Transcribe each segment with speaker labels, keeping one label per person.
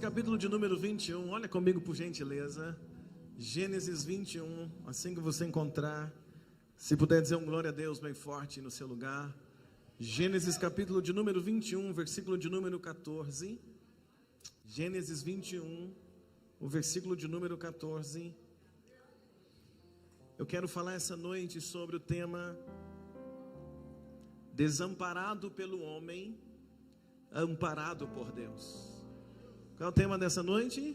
Speaker 1: capítulo de número 21, olha comigo por gentileza. Gênesis 21, assim que você encontrar, se puder dizer um glória a Deus bem forte no seu lugar. Gênesis capítulo de número 21, versículo de número 14. Gênesis 21, o versículo de número 14. Eu quero falar essa noite sobre o tema desamparado pelo homem, amparado por Deus. Qual é o tema dessa noite?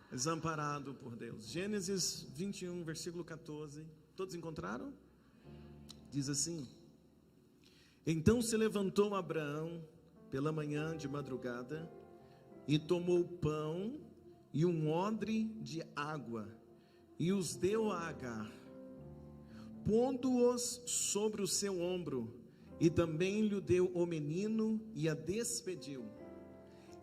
Speaker 1: Desamparado por Deus. Gênesis 21, versículo 14. Todos encontraram? Diz assim: Então se levantou Abraão pela manhã de madrugada e tomou pão e um odre de água e os deu a Agar, pondo-os sobre o seu ombro, e também lhe deu o menino e a despediu.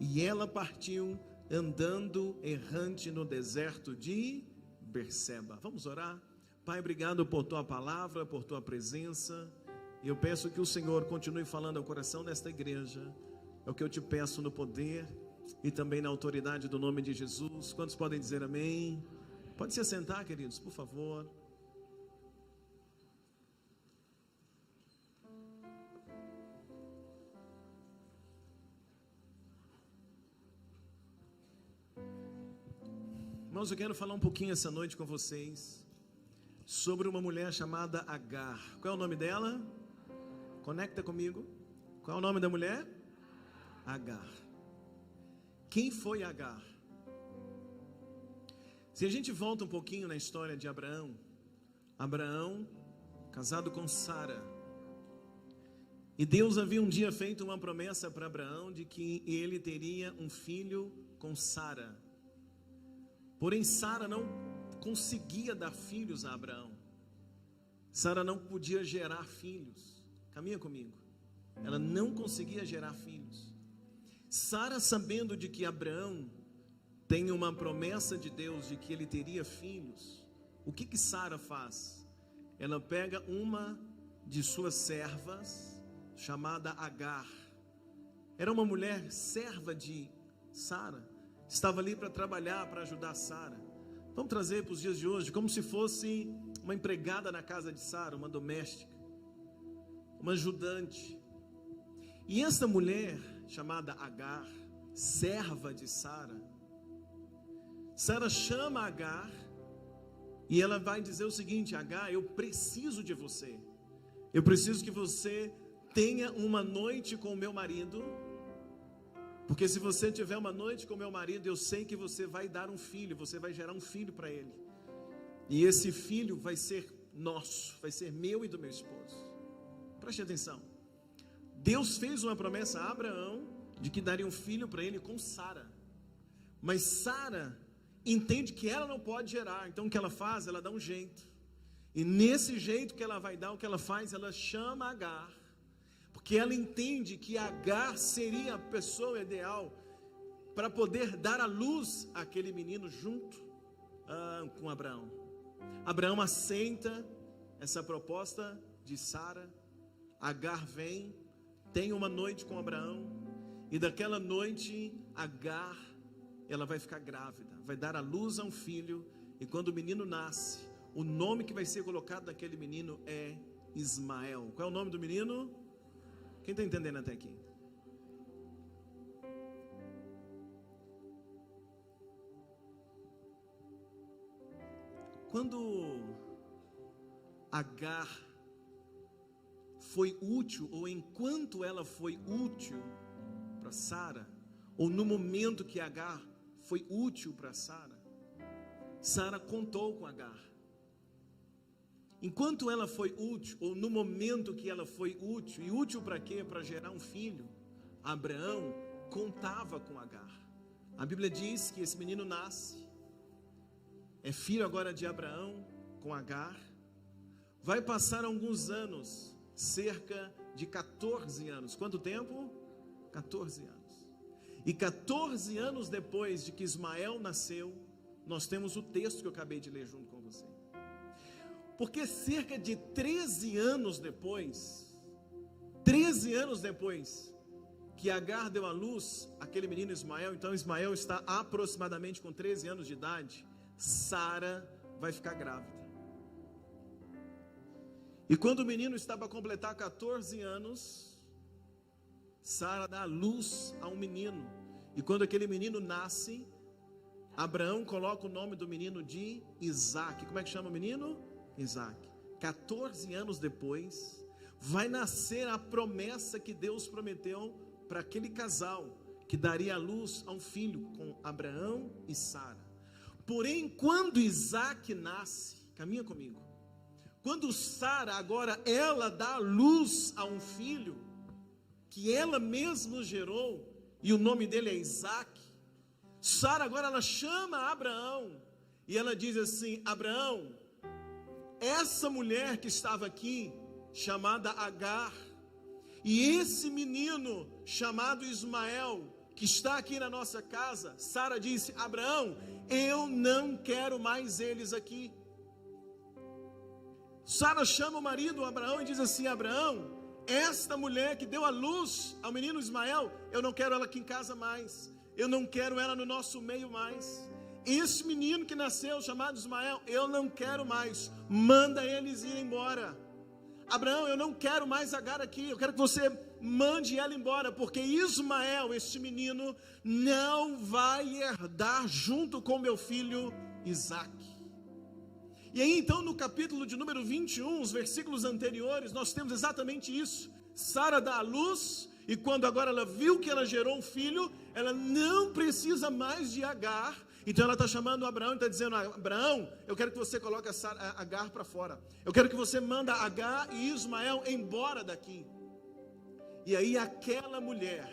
Speaker 1: E ela partiu, andando errante no deserto de Berseba. Vamos orar? Pai, obrigado por tua palavra, por tua presença. Eu peço que o Senhor continue falando ao coração desta igreja. É o que eu te peço no poder e também na autoridade do nome de Jesus. Quantos podem dizer amém? Pode se assentar, queridos, por favor. Irmãos, eu quero falar um pouquinho essa noite com vocês sobre uma mulher chamada Agar. Qual é o nome dela? Conecta comigo. Qual é o nome da mulher? Agar. Quem foi Agar? Se a gente volta um pouquinho na história de Abraão, casado com Sara, e Deus havia um dia feito uma promessa para Abraão de que ele teria um filho com Sara. Porém, Sara não conseguia dar filhos a Abraão. Sara não podia gerar filhos. Caminha comigo. Ela não conseguia gerar filhos. Sara, sabendo de que Abraão tem uma promessa de Deus de que ele teria filhos, o que Sara faz? Ela pega uma de suas servas, chamada Agar. Era uma mulher serva de Sara. Estava ali para trabalhar, para ajudar Sara. Vamos trazer para os dias de hoje, como se fosse uma empregada na casa de Sara, uma doméstica, uma ajudante. E essa mulher, chamada Agar, serva de Sara, Sara chama Agar, e ela vai dizer o seguinte: Agar, eu preciso de você. Eu preciso que você tenha uma noite com o meu marido, porque se você tiver uma noite com meu marido, eu sei que você vai dar um filho, você vai gerar um filho para ele. E esse filho vai ser nosso, vai ser meu e do meu esposo. Preste atenção. Deus fez uma promessa a Abraão de que daria um filho para ele com Sara. Mas Sara entende que ela não pode gerar, então o que ela faz? Ela dá um jeito. E nesse jeito que ela vai dar, o que ela faz? Ela chama Agar, porque ela entende que Agar seria a pessoa ideal para poder dar à luz aquele menino junto com Abraão. Abraão aceita essa proposta de Sara. Agar vem, tem uma noite com Abraão, e daquela noite Agar, ela vai ficar grávida, vai dar à luz a um filho, e quando o menino nasce, o nome que vai ser colocado naquele menino é Ismael. Qual é o nome do menino? Quem está entendendo até aqui? Quando Agar foi útil, ou enquanto ela foi útil para Sara, ou no momento que Agar foi útil para Sara, Sara contou com Agar. Enquanto ela foi útil, ou no momento que ela foi útil, e útil para quê? Para gerar um filho, Abraão contava com Agar. A Bíblia diz que esse menino nasce, é filho agora de Abraão com Agar. Vai passar alguns anos, cerca de 14 anos. Quanto tempo? 14 anos. E 14 anos depois de que Ismael nasceu, nós temos o texto que eu acabei de ler junto com você. Porque cerca de 13 anos depois, que Agar deu à luz aquele menino Ismael, então Ismael está aproximadamente com 13 anos de idade, Sara vai ficar grávida. E quando o menino está para completar 14 anos, Sara dá à luz a um menino. E quando aquele menino nasce, Abraão coloca o nome do menino de Isaac. Como é que chama o menino? Isaac. 14 anos depois, vai nascer a promessa que Deus prometeu para aquele casal, que daria à luz a um filho com Abraão e Sara. Porém, quando Isaac nasce, caminha comigo, quando Sara agora ela dá à luz a um filho, que ela mesma gerou, e o nome dele é Isaac, Sara agora ela chama Abraão, e ela diz assim: Abraão, essa mulher que estava aqui, chamada Agar, e esse menino chamado Ismael, que está aqui na nossa casa, Sara disse: Abraão, eu não quero mais eles aqui. Sara chama o marido Abraão e diz assim: Abraão, esta mulher que deu à luz ao menino Ismael, eu não quero ela aqui em casa mais, eu não quero ela no nosso meio mais. Esse menino que nasceu chamado Ismael, eu não quero mais, manda eles ir embora. Abraão, eu não quero mais Agar aqui, eu quero que você mande ela embora, porque Ismael, este menino, não vai herdar junto com meu filho Isaac. E aí então no capítulo de número 21, os versículos anteriores, nós temos exatamente isso. Sara dá à luz, e quando agora ela viu que ela gerou um filho, ela não precisa mais de Agar. Então ela está chamando Abraão e está dizendo: Abraão, eu quero que você coloque a Agar para fora, eu quero que você manda Agar e Ismael embora daqui. E aí aquela mulher,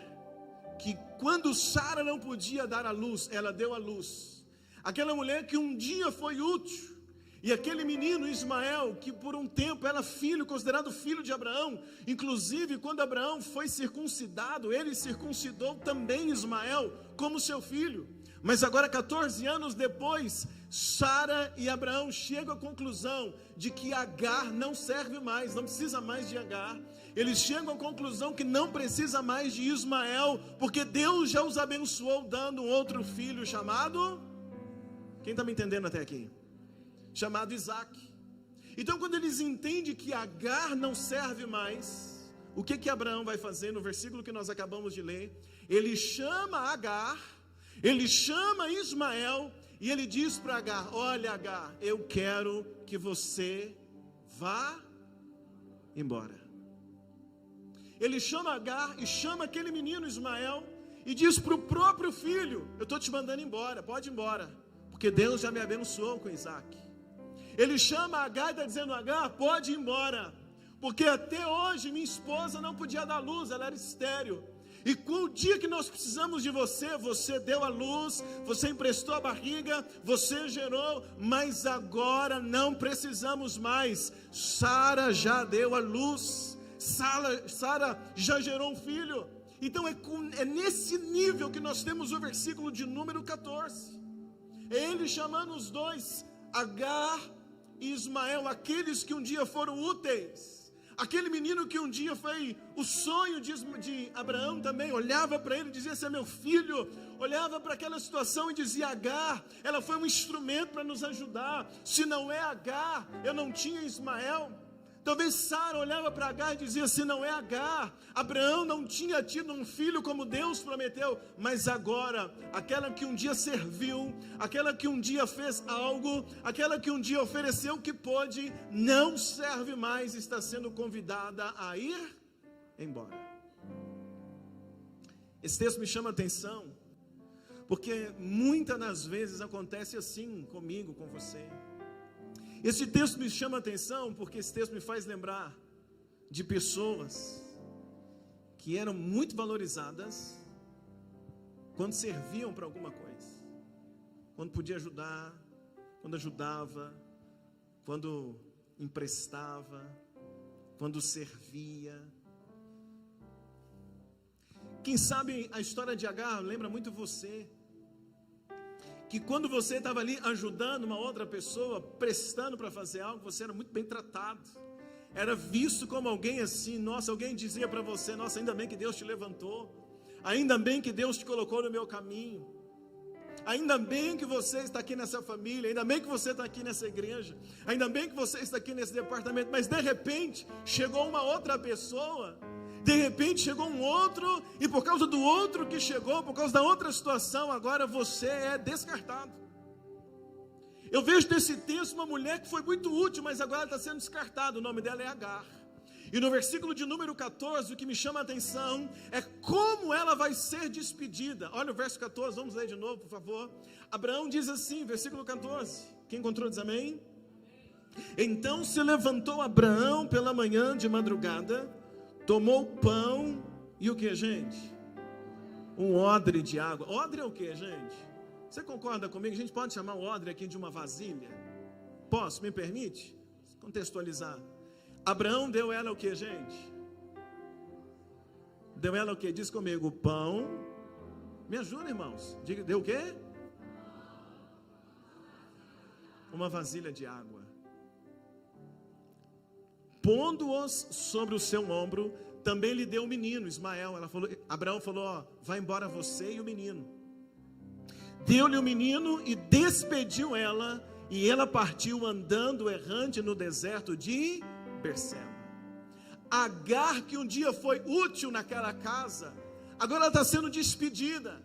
Speaker 1: que quando Sara não podia dar à luz, ela deu à luz, aquela mulher que um dia foi útil, e aquele menino Ismael, que por um tempo era filho, considerado filho de Abraão, inclusive quando Abraão foi circuncidado, ele circuncidou também Ismael como seu filho. Mas agora 14 anos depois, Sara e Abraão chegam à conclusão de que Agar não serve mais, não precisa mais de Agar. Eles chegam à conclusão que não precisa mais de Ismael, porque Deus já os abençoou dando um outro filho chamado, quem está me entendendo até aqui? Chamado Isaac. Então quando eles entendem que Agar não serve mais, o que Abraão vai fazer? No versículo que nós acabamos de ler, ele chama Agar, ele chama Ismael, e ele diz para Agar: olha Agar, eu quero que você vá embora. Ele chama Agar e chama aquele menino Ismael, e diz para o próprio filho: eu estou te mandando embora, pode ir embora, porque Deus já me abençoou com Isaac. Ele chama Agar e está dizendo: Agar, pode ir embora, porque até hoje minha esposa não podia dar luz, ela era estéril. E com o dia que nós precisamos de você, você deu a luz, você emprestou a barriga, você gerou, mas agora não precisamos mais. Sara já deu a luz, Sara já gerou um filho. Então é nesse nível que nós temos o versículo de número 14. É ele chamando os dois, Agar e Ismael, aqueles que um dia foram úteis. Aquele menino que um dia foi o sonho de Abraão também, olhava para ele e dizia: esse é meu filho. Olhava para aquela situação e dizia: Agar, ela foi um instrumento para nos ajudar. Se não é Agar, eu não tinha Ismael. Talvez Sara olhava para Agar e dizia: se não é Agar, Abraão não tinha tido um filho como Deus prometeu. Mas agora, aquela que um dia serviu, aquela que um dia fez algo, aquela que um dia ofereceu o que pôde, não serve mais, está sendo convidada a ir embora. Esse texto me chama a atenção, porque muitas das vezes acontece assim comigo, com você. Esse texto me chama a atenção porque esse texto me faz lembrar de pessoas que eram muito valorizadas quando serviam para alguma coisa, quando podia ajudar, quando ajudava, quando emprestava, quando servia. Quem sabe a história de Agar lembra muito você, que quando você estava ali ajudando uma outra pessoa, prestando para fazer algo, você era muito bem tratado, era visto como alguém assim, nossa, alguém dizia para você: nossa, ainda bem que Deus te levantou, Ainda bem que Deus te colocou no meu caminho. Ainda bem que você está aqui nessa família. Ainda bem que você está aqui nessa igreja. Ainda bem que você está aqui nesse departamento. Mas de repente chegou uma outra pessoa. De repente chegou um outro. E por causa do outro que chegou, por causa da outra situação, agora você é descartado. Eu vejo nesse texto uma mulher que foi muito útil, mas agora está sendo descartada. O nome dela é Agar. E no versículo de número 14, o que me chama a atenção é como ela vai ser despedida. Olha o verso 14, vamos ler de novo, por favor. Abraão diz assim, versículo 14. Quem encontrou diz amém? Então se levantou Abraão pela manhã de madrugada, tomou pão e o que, gente? Um odre de água. Odre é o que, gente? Você concorda comigo? A gente pode chamar o odre aqui de uma vasilha? Posso? Me permite? Contextualizar. Abraão deu ela o que, gente? Deu ela o que? Diz comigo, pão. Me ajuda, irmãos. Diga, deu o quê? Uma vasilha de água. Pondo-os sobre o seu ombro, também lhe deu o menino, Ismael. Abraão falou, ó, vai embora você e o menino. Deu-lhe o menino e despediu ela, e ela partiu andando errante no deserto de Berseba. Agar, que um dia foi útil naquela casa, agora ela está sendo despedida.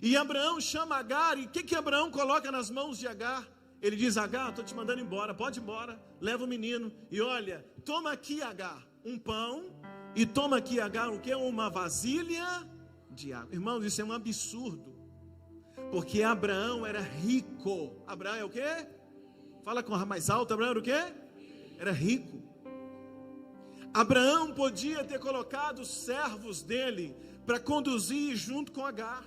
Speaker 1: E Abraão chama Agar, e o que Abraão coloca nas mãos de Agar? Ele diz, Agar, estou te mandando embora, pode ir embora, leva o menino, e olha, toma aqui, Agar, um pão, e toma aqui, Agar, o que? Uma vasilha de água. Irmãos, isso é um absurdo, porque Abraão era rico. Abraão é o quê? Fala com a mais alta, Abraão era o quê? Era rico. Abraão podia ter colocado os servos dele para conduzir junto com Agar.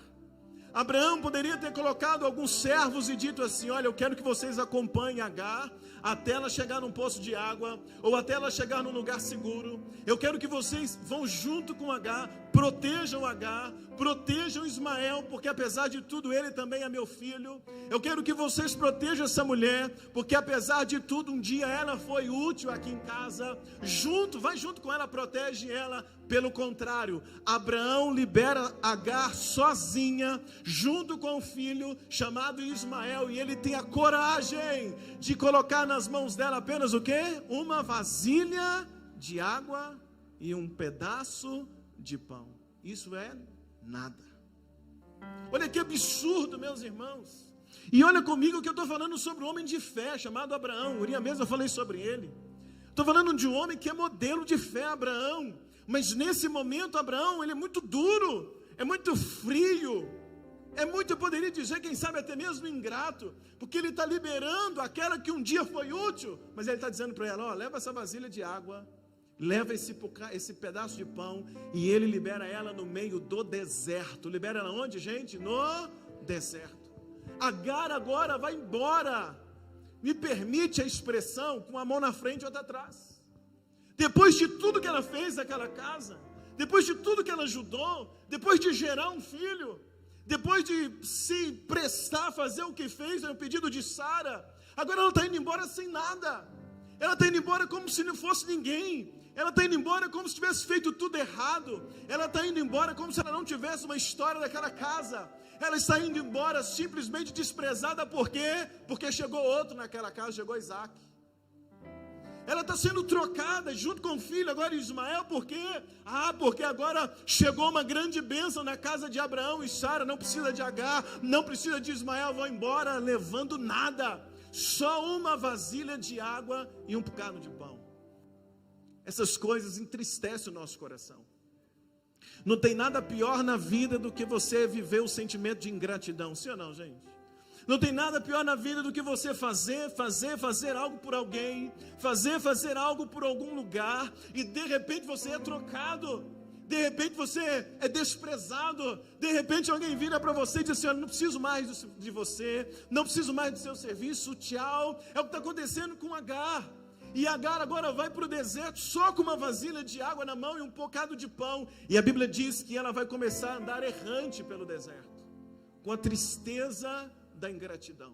Speaker 1: Abraão poderia ter colocado alguns servos e dito assim, olha, eu quero que vocês acompanhem Agar até ela chegar num poço de água, ou até ela chegar num lugar seguro. Eu quero que vocês vão junto com Agar, protejam Agar, protejam Ismael, porque apesar de tudo ele também é meu filho. Eu quero que vocês protejam essa mulher, porque apesar de tudo um dia ela foi útil aqui em casa. Vai junto com ela, protege ela. Pelo contrário, Abraão libera Agar sozinha, junto com o filho chamado Ismael, e ele tem a coragem de colocar nas mãos dela apenas o quê? Uma vasilha de água e um pedaço de pão. Isso é nada. Olha que absurdo, meus irmãos. E olha comigo que eu estou falando sobre um homem de fé chamado Abraão. Urias mesmo, eu falei sobre ele. Estou falando de um homem que é modelo de fé, Abraão. Mas nesse momento Abraão, ele é muito duro, é muito frio, eu poderia dizer, quem sabe até mesmo ingrato, porque ele está liberando aquela que um dia foi útil, mas ele está dizendo para ela, ó, leva essa vasilha de água, leva esse pedaço de pão, e ele libera ela no meio do deserto. Libera ela onde, gente? No deserto. Agar agora vai embora, me permite a expressão, com a mão na frente e outra atrás. Depois de tudo que ela fez naquela casa, depois de tudo que ela ajudou, depois de gerar um filho, depois de se prestar a fazer o que fez no pedido de Sara, agora ela está indo embora sem nada. Ela está indo embora como se não fosse ninguém. Ela está indo embora como se tivesse feito tudo errado. Ela está indo embora como se ela não tivesse uma história daquela casa. Ela está indo embora simplesmente desprezada. Por quê? Porque chegou outro naquela casa, chegou Isaac. Ela está sendo trocada junto com o filho agora Ismael, por quê? Porque agora chegou uma grande bênção na casa de Abraão e Sara, não precisa de Agar, não precisa de Ismael, vão embora levando nada, só uma vasilha de água e um bocado de pão. Essas coisas entristecem o nosso coração. Não tem nada pior na vida do que você viver o sentimento de ingratidão, sim ou não, gente? Não tem nada pior na vida do que você fazer algo por alguém, fazer algo por algum lugar, e de repente você é trocado, de repente você é desprezado, de repente alguém vira para você e diz assim, não preciso mais de você, não preciso mais do seu serviço, tchau. É o que está acontecendo com Agar. E Agar agora vai para o deserto só com uma vasilha de água na mão e um bocado de pão, e a Bíblia diz que ela vai começar a andar errante pelo deserto, com a tristeza da ingratidão,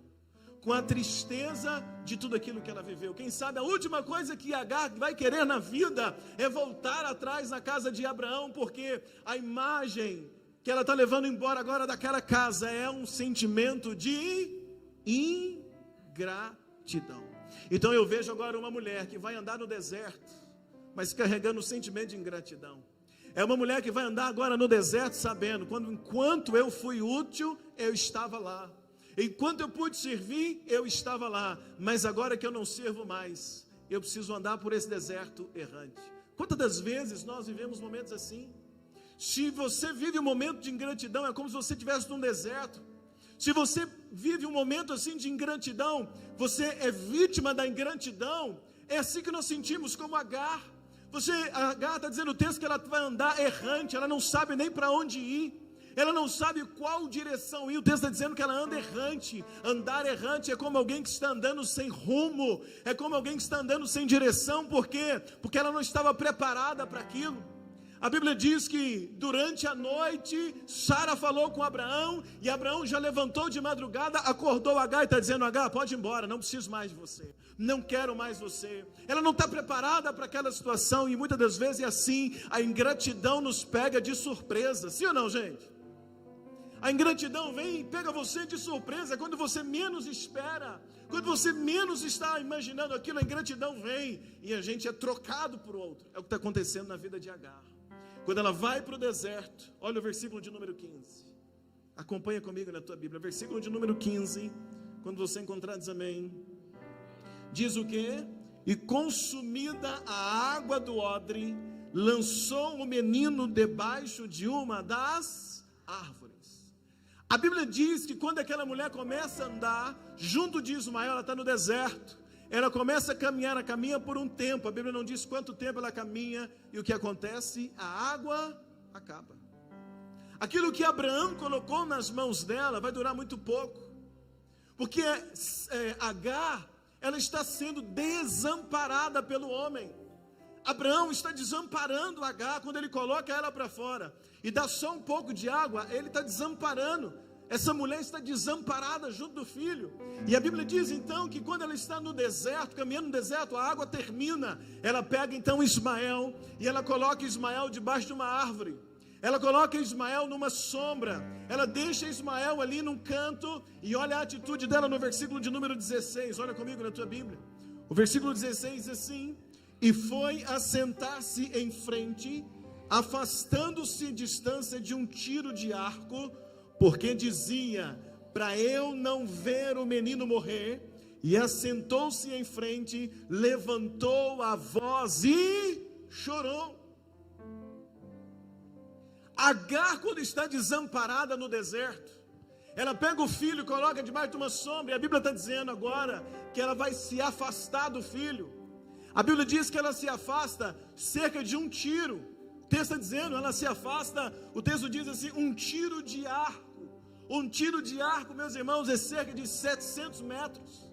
Speaker 1: com a tristeza de tudo aquilo que ela viveu. Quem sabe a última coisa que Agar vai querer na vida é voltar atrás na casa de Abraão, porque a imagem que ela está levando embora agora daquela casa é um sentimento de ingratidão. Então eu vejo agora uma mulher que vai andar no deserto, mas carregando o sentimento de ingratidão. É uma mulher que vai andar agora no deserto sabendo, enquanto eu fui útil, eu estava lá. Enquanto eu pude servir, eu estava lá. Mas agora que eu não sirvo mais, eu preciso andar por esse deserto errante. Quantas das vezes nós vivemos momentos assim? Se você vive um momento de ingratidão, é como se você estivesse num deserto. Se você vive um momento assim de ingratidão, você é vítima da ingratidão. É assim que nós sentimos como Agar. Agar está dizendo o texto que ela vai andar errante, ela não sabe nem para onde ir. Ela não sabe qual direção ir. O texto está dizendo que ela anda errante. Andar errante é como alguém que está andando sem rumo. É como alguém que está andando sem direção. Por quê? Porque ela não estava preparada para aquilo. A Bíblia diz que durante a noite, Sara falou com Abraão, e Abraão já levantou de madrugada, acordou Agar e está dizendo: Agar, pode ir embora, não preciso mais de você, não quero mais você. Ela não está preparada para aquela situação, e muitas das vezes é assim, a ingratidão nos pega de surpresa, sim ou não, gente? A ingratidão vem e pega você de surpresa, quando você menos espera, quando você menos está imaginando aquilo, a ingratidão vem, e a gente é trocado por outro. É o que está acontecendo na vida de Agar. Quando ela vai para o deserto, olha o versículo de número 15, acompanha comigo na tua Bíblia, versículo de número 15, quando você encontrar, diz amém. Diz o quê? E consumida a água do odre, lançou o menino debaixo de uma das árvores. A Bíblia diz que quando aquela mulher começa a andar, junto de Ismael, ela está no deserto, ela começa a caminhar, ela caminha por um tempo, a Bíblia não diz quanto tempo ela caminha, e o que acontece? A água acaba. Aquilo que Abraão colocou nas mãos dela vai durar muito pouco, porque Agar, ela está sendo desamparada pelo homem. Abraão está desamparando Agar, quando ele coloca ela para fora, e dá só um pouco de água, ele está desamparando. Essa mulher está desamparada junto do filho. E a Bíblia diz então que quando ela está no deserto, caminhando no deserto, a água termina. Ela pega então Ismael e ela coloca Ismael debaixo de uma árvore. Ela coloca Ismael numa sombra. Ela deixa Ismael ali num canto. E olha a atitude dela no versículo de número 16. Olha comigo na tua Bíblia. O versículo 16 diz assim: e foi assentar-se em frente, afastando-se em distância de um tiro de arco, porque dizia: para eu não ver o menino morrer. E assentou-se em frente, levantou a voz e chorou. Agar, quando está desamparada no deserto, ela pega o filho e coloca debaixo de uma sombra, e a Bíblia está dizendo agora que ela vai se afastar do filho. A Bíblia diz que ela se afasta cerca de um tiro. O texto está dizendo, ela se afasta, o texto diz assim, um tiro de arco. Um tiro de arco, meus irmãos, é cerca de 700 metros.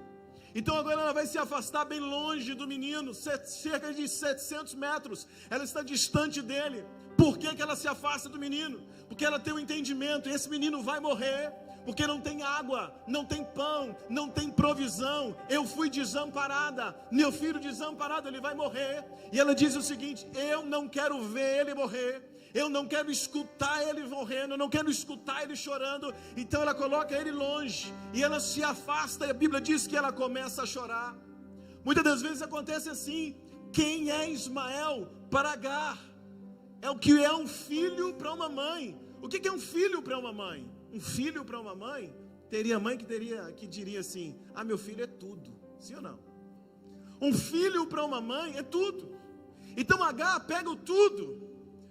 Speaker 1: Então agora ela vai se afastar bem longe do menino, cerca de 700 metros. Ela está distante dele. Por que que ela se afasta do menino? Porque ela tem um entendimento, esse menino vai morrer, porque não tem água, não tem pão, não tem provisão. Eu fui desamparada, meu filho desamparado, ele vai morrer. E ela diz o seguinte: eu não quero ver ele morrer, eu não quero escutar ele morrendo, eu não quero escutar ele chorando. Então ela coloca ele longe, e ela se afasta, e a Bíblia diz que ela começa a chorar. Muitas das vezes acontece assim. Quem é Ismael para Agar? É o que é um filho para uma mãe. O que é um filho para uma mãe? Um filho para uma mãe, teria mãe que diria assim: ah, meu filho é tudo, sim ou não? Um filho para uma mãe é tudo. Então Agar pega o tudo,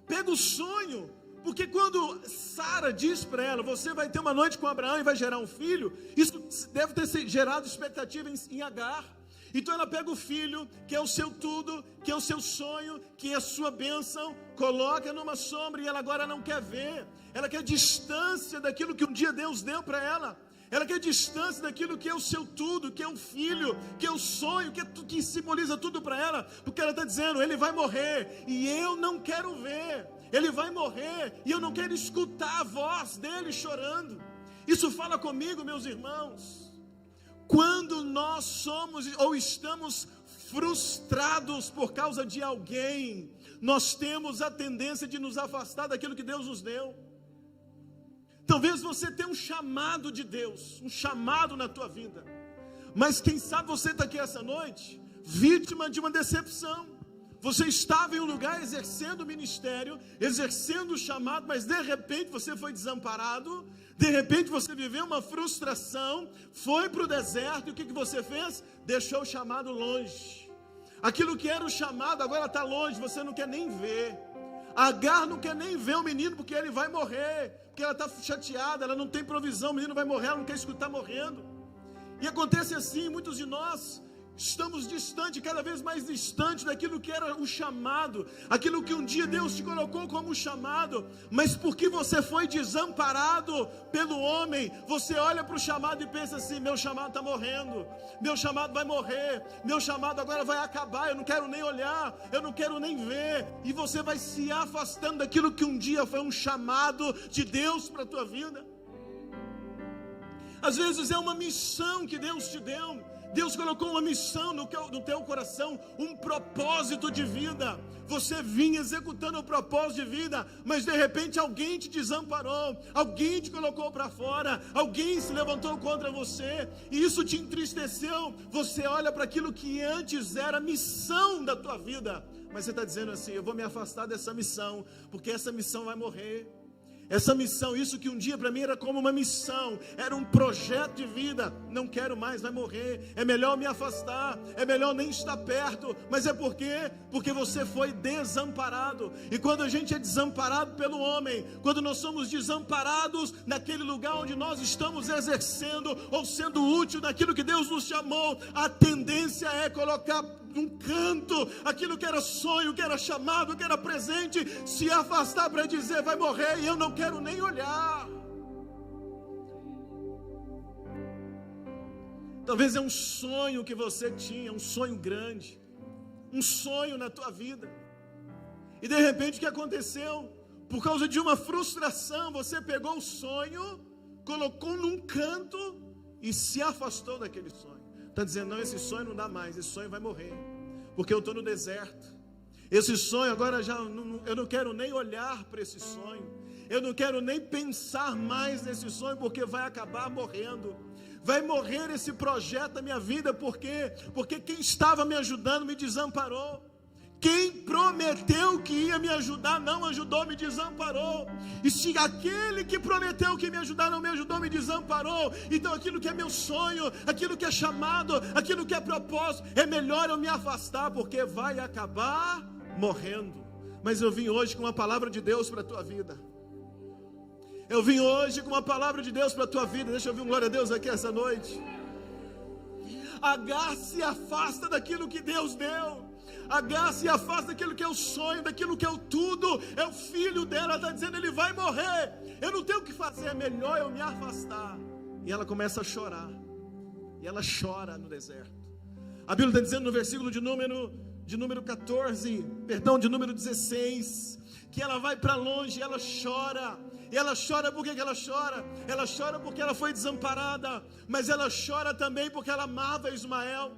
Speaker 1: pega o sonho, porque quando Sara diz para ela: você vai ter uma noite com Abraão e vai gerar um filho, isso deve ter gerado expectativa em Agar. Então ela pega o filho, que é o seu tudo, que é o seu sonho, que é a sua bênção, coloca numa sombra, e ela agora não quer ver. Ela quer distância daquilo que um dia Deus deu para ela. Ela quer distância daquilo que é o seu tudo, que é o filho, que é o sonho, que simboliza tudo para ela. Porque ela está dizendo: ele vai morrer e eu não quero ver. Ele vai morrer e eu não quero escutar a voz dele chorando. Isso fala comigo, meus irmãos. Quando nós somos ou estamos frustrados por causa de alguém, nós temos a tendência de nos afastar daquilo que Deus nos deu. Talvez você tenha um chamado de Deus, um chamado na tua vida, mas quem sabe você está aqui essa noite, vítima de uma decepção. Você estava em um lugar exercendo o ministério, exercendo o chamado, mas de repente você foi desamparado, de repente você viveu uma frustração, foi para o deserto, e o que você fez? Deixou o chamado longe. Aquilo que era o chamado agora está longe, você não quer nem ver. Agar não quer nem ver o menino, porque ele vai morrer, porque ela está chateada, ela não tem provisão, o menino vai morrer, ela não quer escutar morrendo. E acontece assim, muitos de nós estamos distantes, cada vez mais distantes daquilo que era o chamado, aquilo que um dia Deus te colocou como chamado, mas porque você foi desamparado pelo homem, você olha para o chamado e pensa assim: meu chamado está morrendo, meu chamado vai morrer, meu chamado agora vai acabar, eu não quero nem olhar, eu não quero nem ver, e você vai se afastando daquilo que um dia foi um chamado de Deus para a tua vida. Às vezes é uma missão que Deus te deu, Deus colocou uma missão no teu coração, um propósito de vida. Você vinha executando o propósito de vida, mas de repente alguém te desamparou, alguém te colocou para fora, alguém se levantou contra você, e isso te entristeceu. Você olha para aquilo que antes era a missão da tua vida, mas você está dizendo assim: eu vou me afastar dessa missão, porque essa missão vai morrer. Essa missão, isso que um dia para mim era como uma missão, era um projeto de vida, não quero mais, vai morrer, é melhor me afastar, é melhor nem estar perto. Mas é por quê? Porque você foi desamparado. E quando a gente é desamparado pelo homem, quando nós somos desamparados naquele lugar onde nós estamos exercendo ou sendo útil naquilo que Deus nos chamou, a tendência é colocar num canto aquilo que era sonho, que era chamado, que era presente, se afastar para dizer: vai morrer e eu não quero nem olhar. Talvez é um sonho que você tinha, um sonho grande, um sonho na tua vida, e de repente o que aconteceu? Por causa de uma frustração, você pegou o sonho, colocou num canto e se afastou daquele sonho. Está dizendo: não, esse sonho não dá mais, esse sonho vai morrer, porque eu estou no deserto. Esse sonho agora eu não quero nem olhar para esse sonho, eu não quero nem pensar mais nesse sonho, porque vai acabar morrendo. Vai morrer esse projeto da minha vida, porque quem estava me ajudando me desamparou. Quem prometeu que ia me ajudar não ajudou, me desamparou. E se aquele que prometeu que me ajudar não me ajudou, me desamparou, então aquilo que é meu sonho, aquilo que é chamado, aquilo que é propósito, é melhor eu me afastar, porque vai acabar morrendo. Mas eu vim hoje com uma palavra de Deus para a tua vida. Eu vim hoje com uma palavra de Deus para a tua vida. Deixa eu ouvir um glória a Deus aqui essa noite. Agar se afasta daquilo que Deus deu. Agar se afasta daquilo que é o sonho, daquilo que é o tudo. É o filho dela, está dizendo: ele vai morrer, eu não tenho o que fazer, é melhor eu me afastar. E ela começa a chorar, e ela chora no deserto. A Bíblia está dizendo no versículo de número 14, perdão, de número 16, que ela vai para longe, ela chora. E ela chora, por que ela chora? Ela chora porque ela foi desamparada, mas ela chora também porque ela amava Ismael.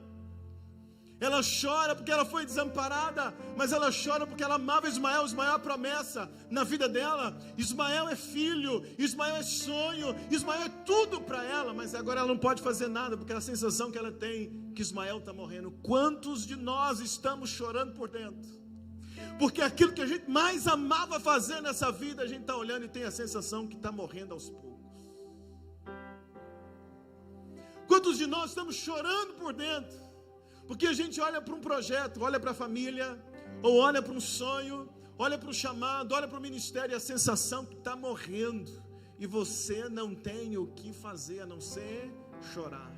Speaker 1: Ela chora porque ela foi desamparada, mas ela chora porque ela amava Ismael. Ismael é a promessa na vida dela. Ismael é filho, Ismael é sonho, Ismael é tudo para ela, mas agora ela não pode fazer nada, porque a sensação que ela tem que Ismael está morrendo. Quantos de nós estamos chorando por dentro? Porque aquilo que a gente mais amava fazer nessa vida, a gente está olhando e tem a sensação que está morrendo aos poucos. Quantos de nós estamos chorando por dentro? Porque a gente olha para um projeto, olha para a família, ou olha para um sonho, olha para o chamado, olha para o ministério, e a sensação que está morrendo, e você não tem o que fazer a não ser chorar.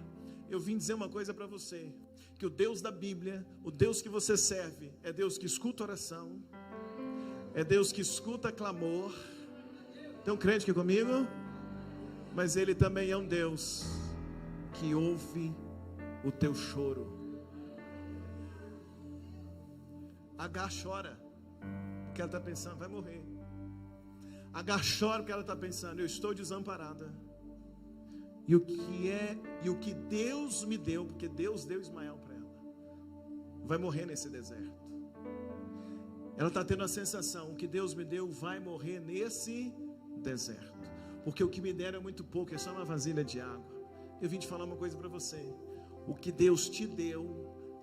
Speaker 1: Eu vim dizer uma coisa para você, que o Deus da Bíblia, o Deus que você serve, é Deus que escuta oração, é Deus que escuta clamor. Tem um crente aqui comigo? Mas Ele também é um Deus que ouve o teu choro. Agar chora, porque ela está pensando: vai morrer. Agar chora porque ela está pensando: eu estou desamparada. E o que Deus me deu, porque Deus deu Ismael para ela, vai morrer nesse deserto. Ela está tendo a sensação: o que Deus me deu vai morrer nesse deserto. porque o que me deram é muito pouco, é só uma vasilha de água. Eu vim te falar uma coisa para você: o que Deus te deu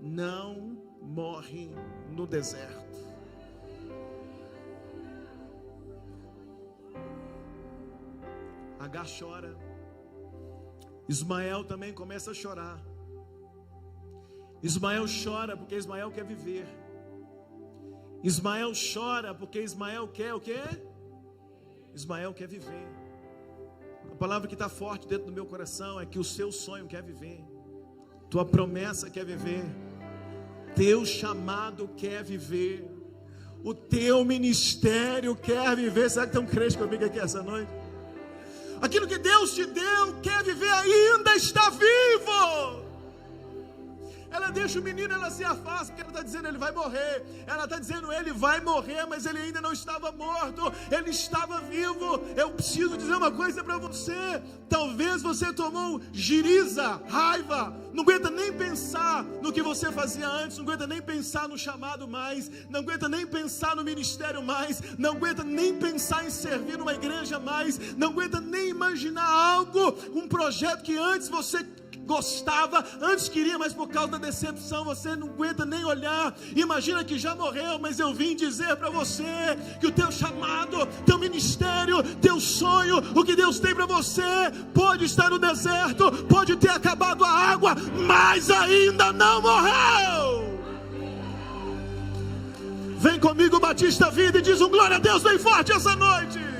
Speaker 1: não morre no deserto. Agar chora, Ismael também começa a chorar. Ismael chora porque Ismael quer viver. Ismael chora porque Ismael quer o quê? Ismael quer viver. A palavra que está forte dentro do meu coração é que o seu sonho quer viver, tua promessa quer viver, teu chamado quer viver, o teu ministério quer viver. Será que tem um crente comigo aqui essa noite? Aquilo que Deus te deu quer viver, ainda está vivo. Ela deixa o menino, ela se afasta, porque ela está dizendo ele vai morrer. Ela está dizendo ele vai morrer, mas ele ainda não estava morto, ele estava vivo. Eu preciso dizer uma coisa para você: talvez você tomou giriza, raiva, não aguenta nem pensar no que você fazia antes, não aguenta nem pensar no chamado mais, não aguenta nem pensar no ministério mais, não aguenta nem pensar em servir numa igreja mais, não aguenta nem imaginar algo, um projeto que antes você gostava, antes queria, mas por causa da decepção você não aguenta nem olhar. Imagina que já morreu, mas eu vim dizer para você que o teu chamado, teu ministério, teu sonho, o que Deus tem para você, pode estar no deserto, pode ter acabado a água, mas ainda não morreu. Vem comigo, Batista Vida, e diz um glória a Deus bem forte essa noite.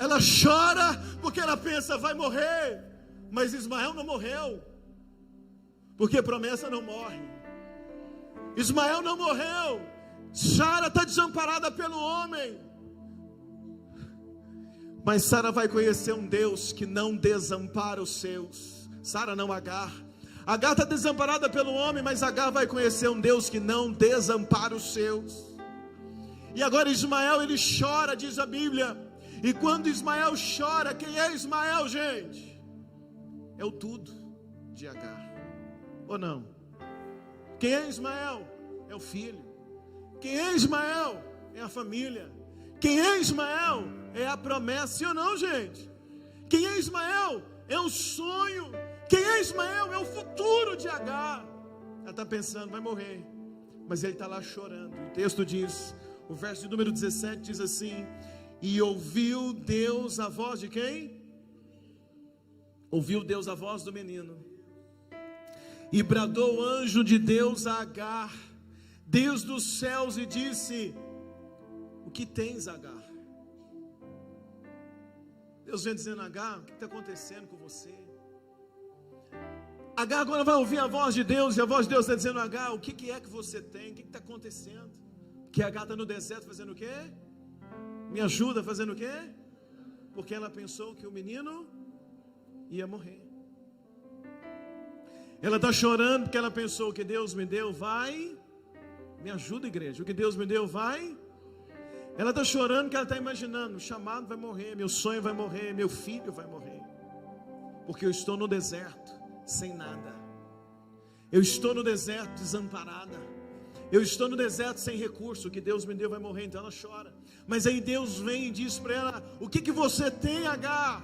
Speaker 1: Ela chora porque ela pensa vai morrer, mas Ismael não morreu, porque promessa não morre. Ismael não morreu. Sara está desamparada pelo homem, mas Sara vai conhecer um Deus que não desampara os seus. Sara não, Agar. Agar está desamparada pelo homem, mas Agar vai conhecer um Deus que não desampara os seus. E agora Ismael, ele chora, diz a Bíblia. E quando Ismael chora, quem é Ismael, gente? É o tudo de Agar, ou não? Quem é Ismael? É o filho. Quem é Ismael? É a família. Quem é Ismael? É a promessa, sim ou não, gente? Quem é Ismael? É o sonho. Quem é Ismael? É o futuro de Agar. Ela está pensando, vai morrer, mas ele está lá chorando. O texto diz, o verso de número 17 diz assim: e ouviu Deus a voz de quem? Ouviu Deus a voz do menino. E bradou o anjo de Deus a Agar, desde os céus, e disse: o que tens, Agar? Deus vem dizendo: Agar, o que está acontecendo com você? Agar agora vai ouvir a voz de Deus, e a voz de Deus está dizendo: Agar, o que é que você tem? O que está acontecendo? Que Agar está no deserto fazendo o quê? Me ajuda fazendo o quê? Porque ela pensou que o menino ia morrer. Ela está chorando porque ela pensou que Deus me deu vai. Me ajuda, igreja. O que Deus me deu vai. Ela está chorando porque ela está imaginando: o chamado vai morrer, meu sonho vai morrer, meu filho vai morrer. Porque eu estou no deserto sem nada. Eu estou no deserto desamparada. Eu estou no deserto sem recurso. O que Deus me deu vai morrer. Então ela chora. Mas aí Deus vem e diz para ela: o que você tem, Agar?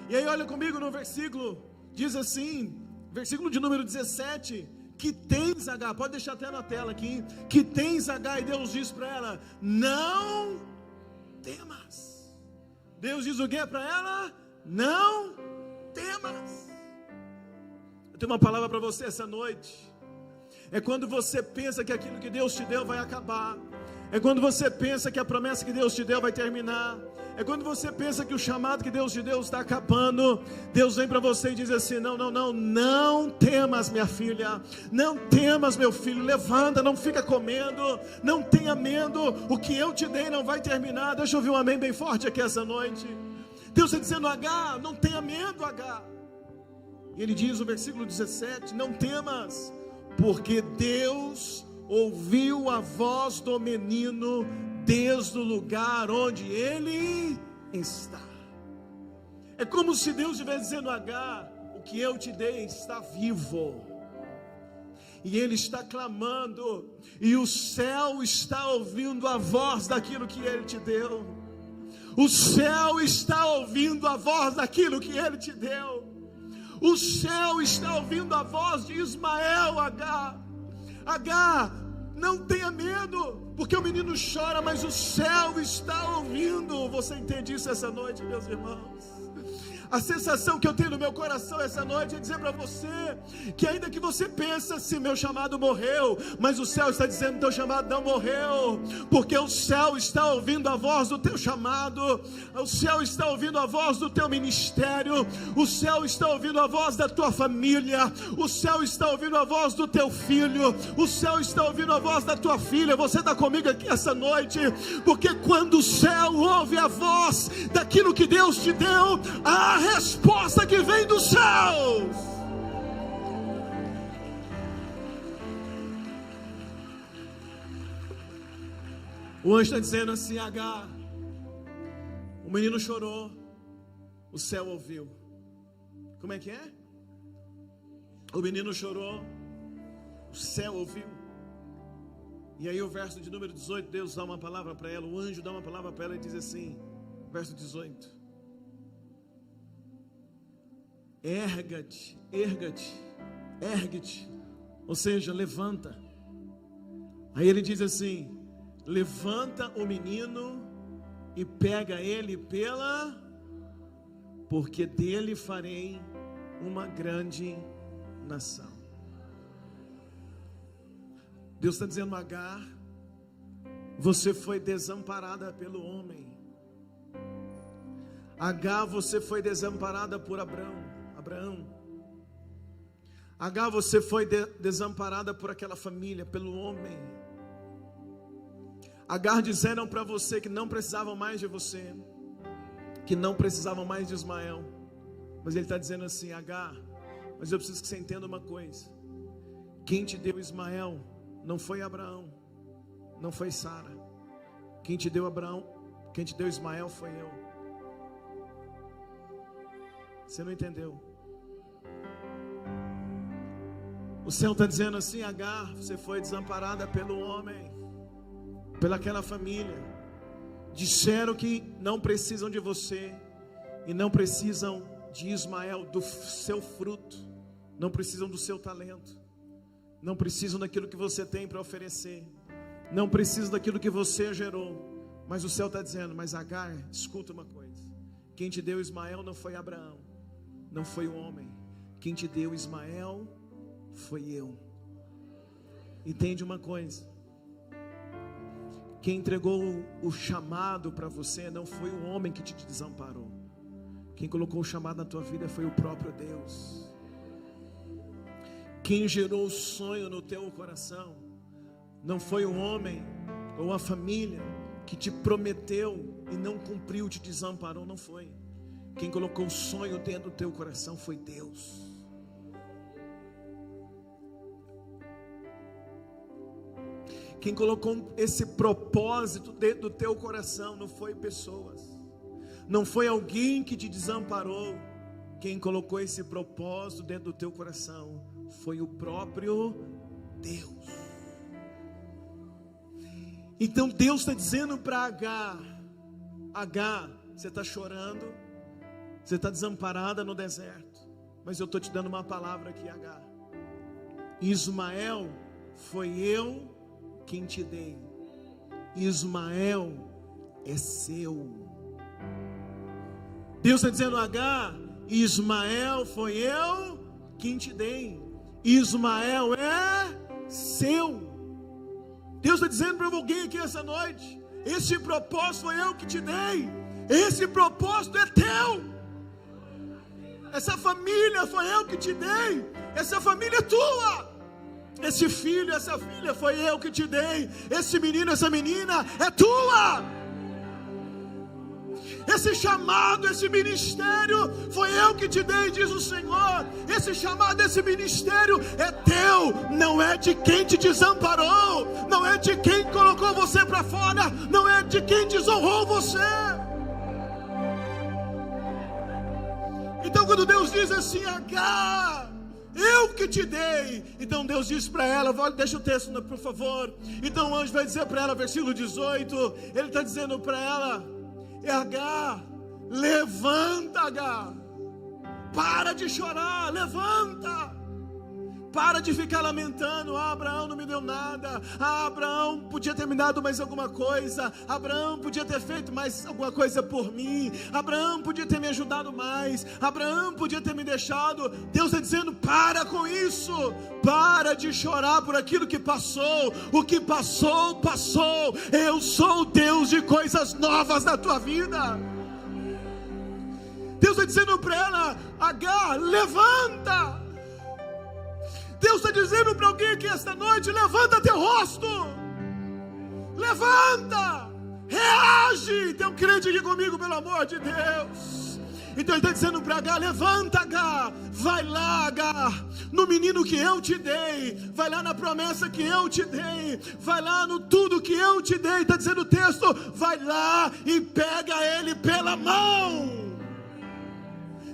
Speaker 1: E aí olha comigo no versículo, diz assim, versículo de número 17: que tens, Agar? Pode deixar até na tela aqui. Que tens, Agar? E Deus diz para ela: não temas. Deus diz o que para ela? Não temas. Eu tenho uma palavra para você essa noite. É quando você pensa que aquilo que Deus te deu vai acabar. É quando você pensa que a promessa que Deus te deu vai terminar. É quando você pensa que o chamado que Deus te deu está acabando. Deus vem para você e diz assim: não temas, minha filha. Não temas, meu filho. Levanta, não fica com medo. Não tenha medo. O que eu te dei não vai terminar. Deixa eu ouvir um amém bem forte aqui essa noite. Deus está dizendo: Agar, não tenha medo, Agar. E ele diz no versículo 17: não temas, porque Deus ouviu a voz do menino desde o lugar onde ele está. É como se Deus estivesse dizendo: Agar, o que eu te dei está vivo. e ele está clamando, e o céu está ouvindo a voz daquilo que ele te deu. O céu está ouvindo a voz daquilo que ele te deu. O céu está ouvindo a voz de Ismael. Agar, não tenha medo, porque o menino chora, mas o céu está ouvindo. Você entende isso essa noite, meus irmãos? A sensação que eu tenho no meu coração essa noite é dizer para você que ainda que você pense assim, meu chamado morreu, mas o céu está dizendo, teu chamado não morreu, porque o céu está ouvindo a voz do teu chamado, o céu está ouvindo a voz do teu ministério, o céu está ouvindo a voz da tua família, o céu está ouvindo a voz do teu filho, o céu está ouvindo a voz da tua filha. Você está comigo aqui essa noite, porque quando o céu ouve a voz daquilo que Deus te deu, a resposta que vem dos céus. O anjo está dizendo assim: Agar, o menino chorou, o céu ouviu. Como é que é? O menino chorou, o céu ouviu. E aí o verso de número 18, Deus dá uma palavra para ela, o anjo dá uma palavra para ela e diz assim, verso 18: ergue-te, ou seja, levanta. Aí ele diz assim: levanta o menino e pega ele porque dele farei uma grande nação. Deus está dizendo: Agar, você foi desamparada pelo homem. Agar, você foi desamparada por Abraão. Agar, você foi desamparada por aquela família, pelo homem. Agar, disseram para você que não precisavam mais de você, que não precisavam mais de Ismael. Mas ele está dizendo assim: Agar, mas eu preciso que você entenda uma coisa. Quem te deu Ismael não foi Abraão, não foi Sara. Quem te deu Ismael foi eu. Você não entendeu? O céu está dizendo assim: Agar, você foi desamparada pelo homem, pelaquela família. Disseram que não precisam de você, e não precisam de Ismael, do seu fruto, não precisam do seu talento, não precisam daquilo que você tem para oferecer, não precisam daquilo que você gerou. Mas o céu está dizendo: mas Agar, escuta uma coisa, quem te deu Ismael não foi Abraão, não foi o homem. Quem te deu Ismael foi eu. Entende uma coisa? Quem entregou o chamado para você não foi o homem que te desamparou. Quem colocou o chamado na tua vida foi o próprio Deus. Quem gerou o sonho no teu coração não foi o homem ou a família que te prometeu e não cumpriu, te desamparou, não foi. Quem colocou o sonho dentro do teu coração foi Deus. Quem colocou esse propósito dentro do teu coração não foi pessoas, não foi alguém que te desamparou. Quem colocou esse propósito dentro do teu coração foi o próprio Deus. Então Deus está dizendo para Agar, você está chorando, você está desamparada no deserto, mas eu estou te dando uma palavra aqui, Agar. Ismael foi eu quem te dei. Ismael é seu. Deus está dizendo: Agar, Ismael foi eu quem te dei. Ismael é seu. Deus está dizendo para alguém aqui essa noite: esse propósito foi eu que te dei. Esse propósito é teu. Essa família foi eu que te dei. Essa família é tua. Esse filho, essa filha foi eu que te dei. Esse menino, essa menina é tua. Esse chamado, esse ministério foi eu que te dei, diz o Senhor. Esse chamado, esse ministério é teu. Não é de quem te desamparou, não é de quem colocou você para fora, não é de quem desonrou você. Então quando Deus diz assim: Agar, eu que te dei. Então Deus disse para ela, deixa o texto por favor. Então o anjo vai dizer para ela, versículo 18, ele está dizendo para ela, Agar, levanta, Agar, para de chorar, levanta, para de ficar lamentando. Abraão não me deu nada, Abraão podia ter me dado mais alguma coisa, Abraão podia ter feito mais alguma coisa por mim, Abraão podia ter me ajudado mais, Abraão podia ter me deixado. Deus está dizendo, para com isso, para de chorar por aquilo que passou. O que passou, passou. Eu sou o Deus de coisas novas na tua vida. Deus está dizendo para ela, Agar, levanta. Deus está dizendo para alguém aqui esta noite, levanta teu rosto, levanta, reage. Tem um crente aqui comigo, pelo amor de Deus. Então ele está dizendo para Agar, levanta, Agar, vai lá, Agar, no menino que eu te dei, vai lá na promessa que eu te dei, vai lá no tudo que eu te dei. Está dizendo o texto, vai lá e pega ele pela mão.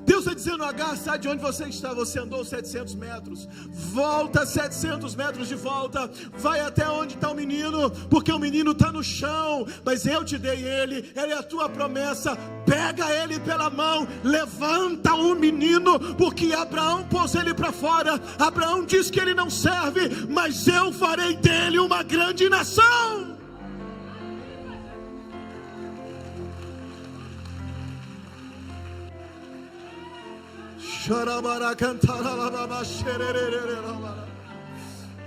Speaker 1: Deus está dizendo, Agar, sai de onde você está. Você andou 700 metros, volta 700 metros de volta, vai até onde está o menino, porque o menino está no chão, mas eu te dei ele é a tua promessa. Pega ele pela mão, levanta o menino, porque Abraão pôs ele para fora. Abraão diz que ele não serve, mas eu farei dele uma grande nação.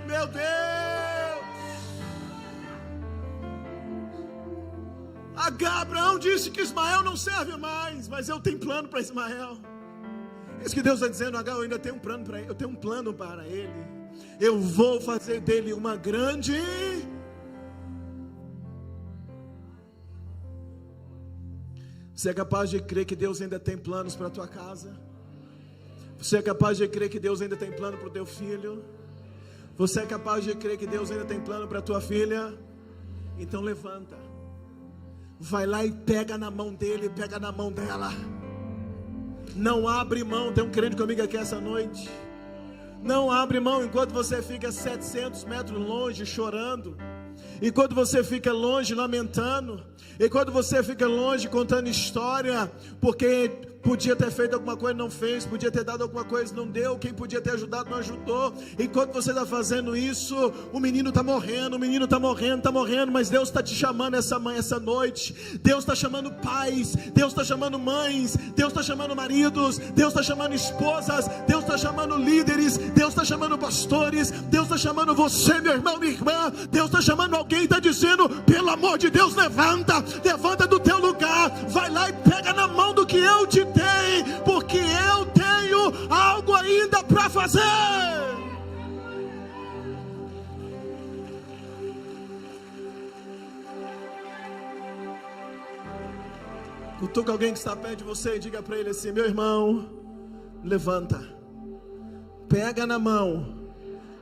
Speaker 1: Meu Deus, Abraão disse que Ismael não serve mais, mas eu tenho plano para Ismael. É isso que Deus está dizendo, Agar, eu ainda tenho um plano para ele, eu tenho um plano para ele. Eu vou fazer dele uma grande. Você é capaz de crer que Deus ainda tem planos para a tua casa? Você é capaz de crer que Deus ainda tem plano para o teu filho? Você é capaz de crer que Deus ainda tem plano para a tua filha? Então levanta, vai lá e pega na mão dele, pega na mão dela. Não abre mão. Tem um crente comigo aqui essa noite. Não abre mão enquanto você fica 700 metros longe chorando, enquanto você fica longe lamentando, enquanto você fica longe contando história, porque podia ter feito alguma coisa, não fez, podia ter dado alguma coisa, não deu, quem podia ter ajudado, não ajudou. Enquanto você está fazendo isso, o menino está morrendo, mas Deus está te chamando essa noite. Deus está chamando pais, Deus está chamando mães, Deus está chamando maridos, Deus está chamando esposas, Deus está chamando líderes, Deus está chamando pastores, Deus está chamando você, meu irmão, minha irmã. Deus está chamando alguém, está dizendo, pelo amor de Deus, levanta do teu lugar, vai lá e pega na mão do que eu te dei, porque eu tenho algo ainda para fazer. Cutuca alguém que está perto de você e diga para ele assim, meu irmão, levanta, pega na mão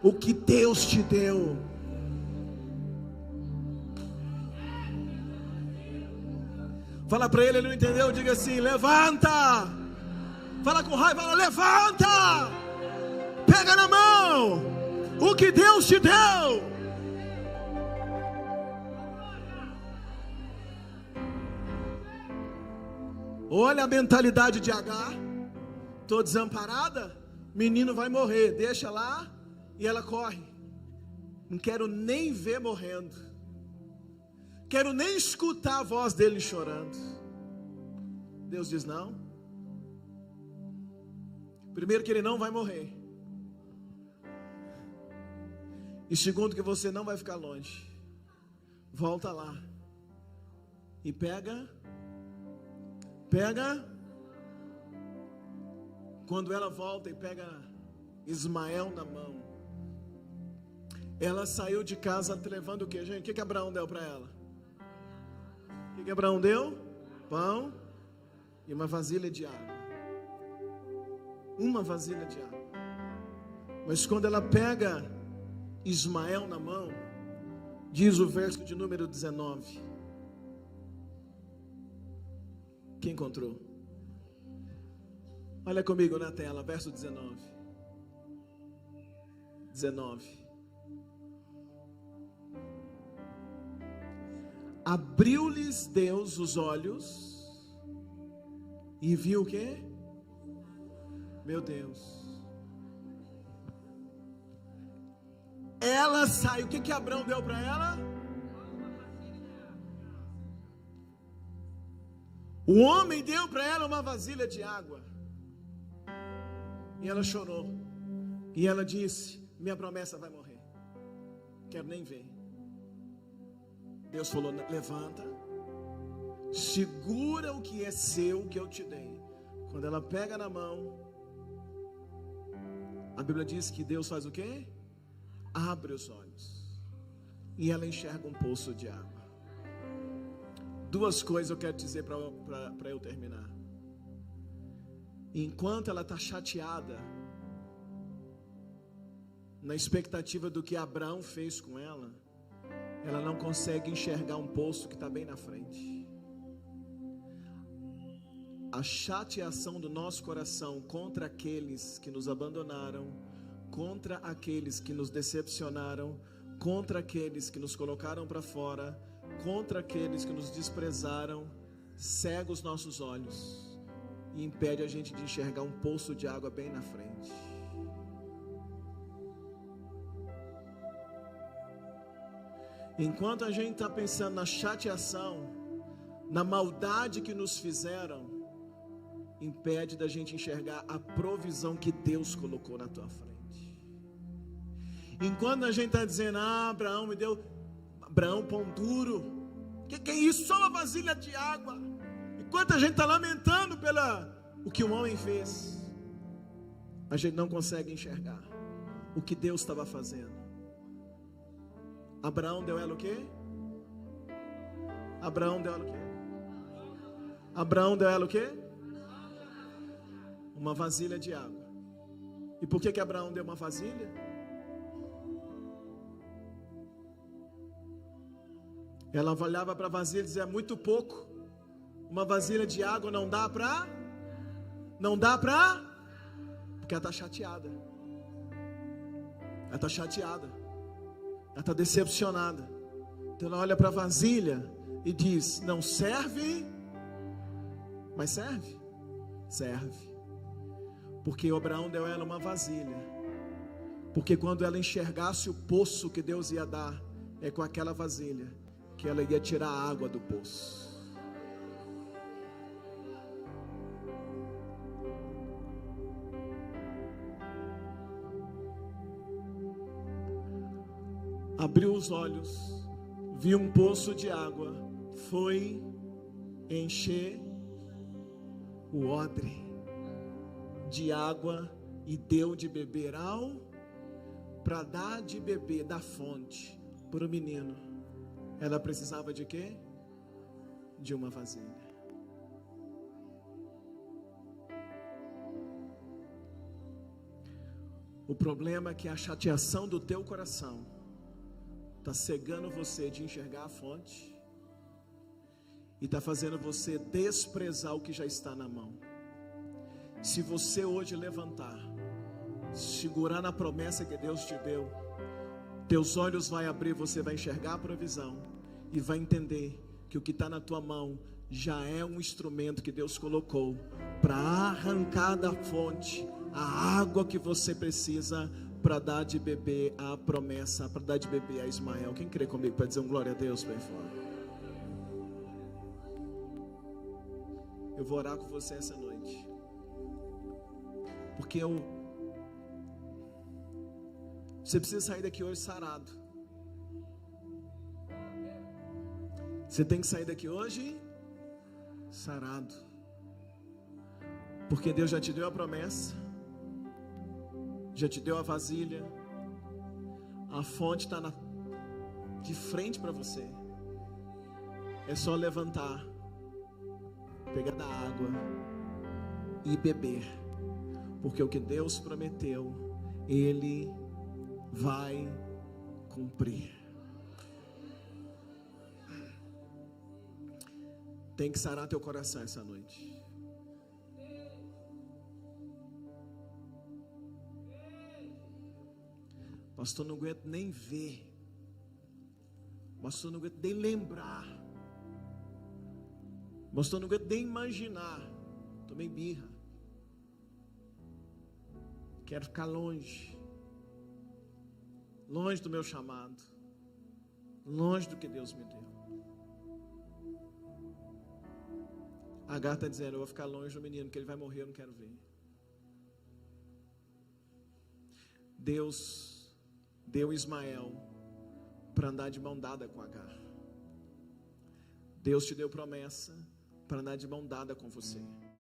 Speaker 1: o que Deus te deu. Fala para ele não entendeu, diga assim, levanta. Fala com raiva, fala, levanta, pega na mão o que Deus te deu. Olha a mentalidade de Agar. Estou desamparada, menino vai morrer, deixa lá. E ela corre. Não quero nem ver morrendo, quero nem escutar a voz dele chorando. Deus diz não. Primeiro que ele não vai morrer, e segundo que você não vai ficar longe. Volta lá e pega. Quando ela volta e pega Ismael na mão, ela saiu de casa levando o que, gente? O que Abraão deu para ela? O que Abraão deu? Pão e uma vasilha de água. Uma vasilha de água. Mas quando ela pega Ismael na mão, diz o verso de número 19. Quem encontrou? Olha comigo na tela, verso 19. 19. Abriu-lhes Deus os olhos e viu o quê? Meu Deus. Ela saiu. O que Abraão deu para ela? O homem deu para ela uma vasilha de água. E ela chorou. E ela disse: minha promessa vai morrer. Quero nem ver. Deus falou: levanta, segura o que é seu, que eu te dei. Quando ela pega na mão, a Bíblia diz que Deus faz o quê? Abre os olhos. E ela enxerga um poço de água. Duas coisas eu quero dizer para eu terminar. Enquanto ela está chateada, na expectativa do que Abraão fez com ela, ela não consegue enxergar um poço que está bem na frente. A chateação do nosso coração contra aqueles que nos abandonaram, contra aqueles que nos decepcionaram, contra aqueles que nos colocaram para fora, contra aqueles que nos desprezaram, cega os nossos olhos e impede a gente de enxergar um poço de água bem na frente. Enquanto a gente está pensando na chateação, na maldade que nos fizeram, impede da gente enxergar a provisão que Deus colocou na tua frente. Enquanto a gente está dizendo: Abraão me deu, Abraão pão duro, que é isso? Só uma vasilha de água. Enquanto a gente está lamentando o que o homem fez, a gente não consegue enxergar o que Deus estava fazendo. Abraão deu ela o quê? Abraão deu ela o quê? Abraão deu ela o quê? Uma vasilha de água. E por que Abraão deu uma vasilha? Ela olhava para a vasilha e dizia: é muito pouco. Uma vasilha de água não dá para? Porque ela está chateada. Ela está chateada. Ela está decepcionada. Então ela olha para a vasilha e diz: não serve, mas serve. Serve. Porque Abraão deu a ela uma vasilha. Porque quando ela enxergasse o poço que Deus ia dar, é com aquela vasilha que ela ia tirar a água do poço. Abriu os olhos, viu um poço de água, foi encher o odre de água e deu de beber para dar de beber da fonte para o menino. Ela precisava de quê? De uma vasilha. O problema é que a chateação do teu coração está cegando você de enxergar a fonte e está fazendo você desprezar o que já está na mão. Se você hoje levantar, segurar na promessa que Deus te deu, teus olhos vai abrir, você vai enxergar a provisão e vai entender que o que está na tua mão já é um instrumento que Deus colocou para arrancar da fonte a água que você precisa para dar de beber a promessa, para dar de beber a Ismael. Quem crê comigo para dizer um glória a Deus bem forte? Eu vou orar com você essa noite, porque você precisa sair daqui hoje sarado. Você tem que sair daqui hoje sarado, porque Deus já te deu a promessa, já te deu a vasilha, a fonte está de frente para você. É só levantar, pegar da água e beber, porque o que Deus prometeu, Ele vai cumprir. Tem que sarar teu coração essa noite. Pastor, não aguento nem ver. Pastor, não aguento nem lembrar. Pastor, não aguento nem imaginar. Tomei birra. Quero ficar longe. Longe do meu chamado. Longe do que Deus me deu. Agar está dizendo, eu vou ficar longe do menino, que ele vai morrer, eu não quero ver. Deus deu Ismael para andar de mão dada com Agar. Deus te deu promessa para andar de mão dada com você.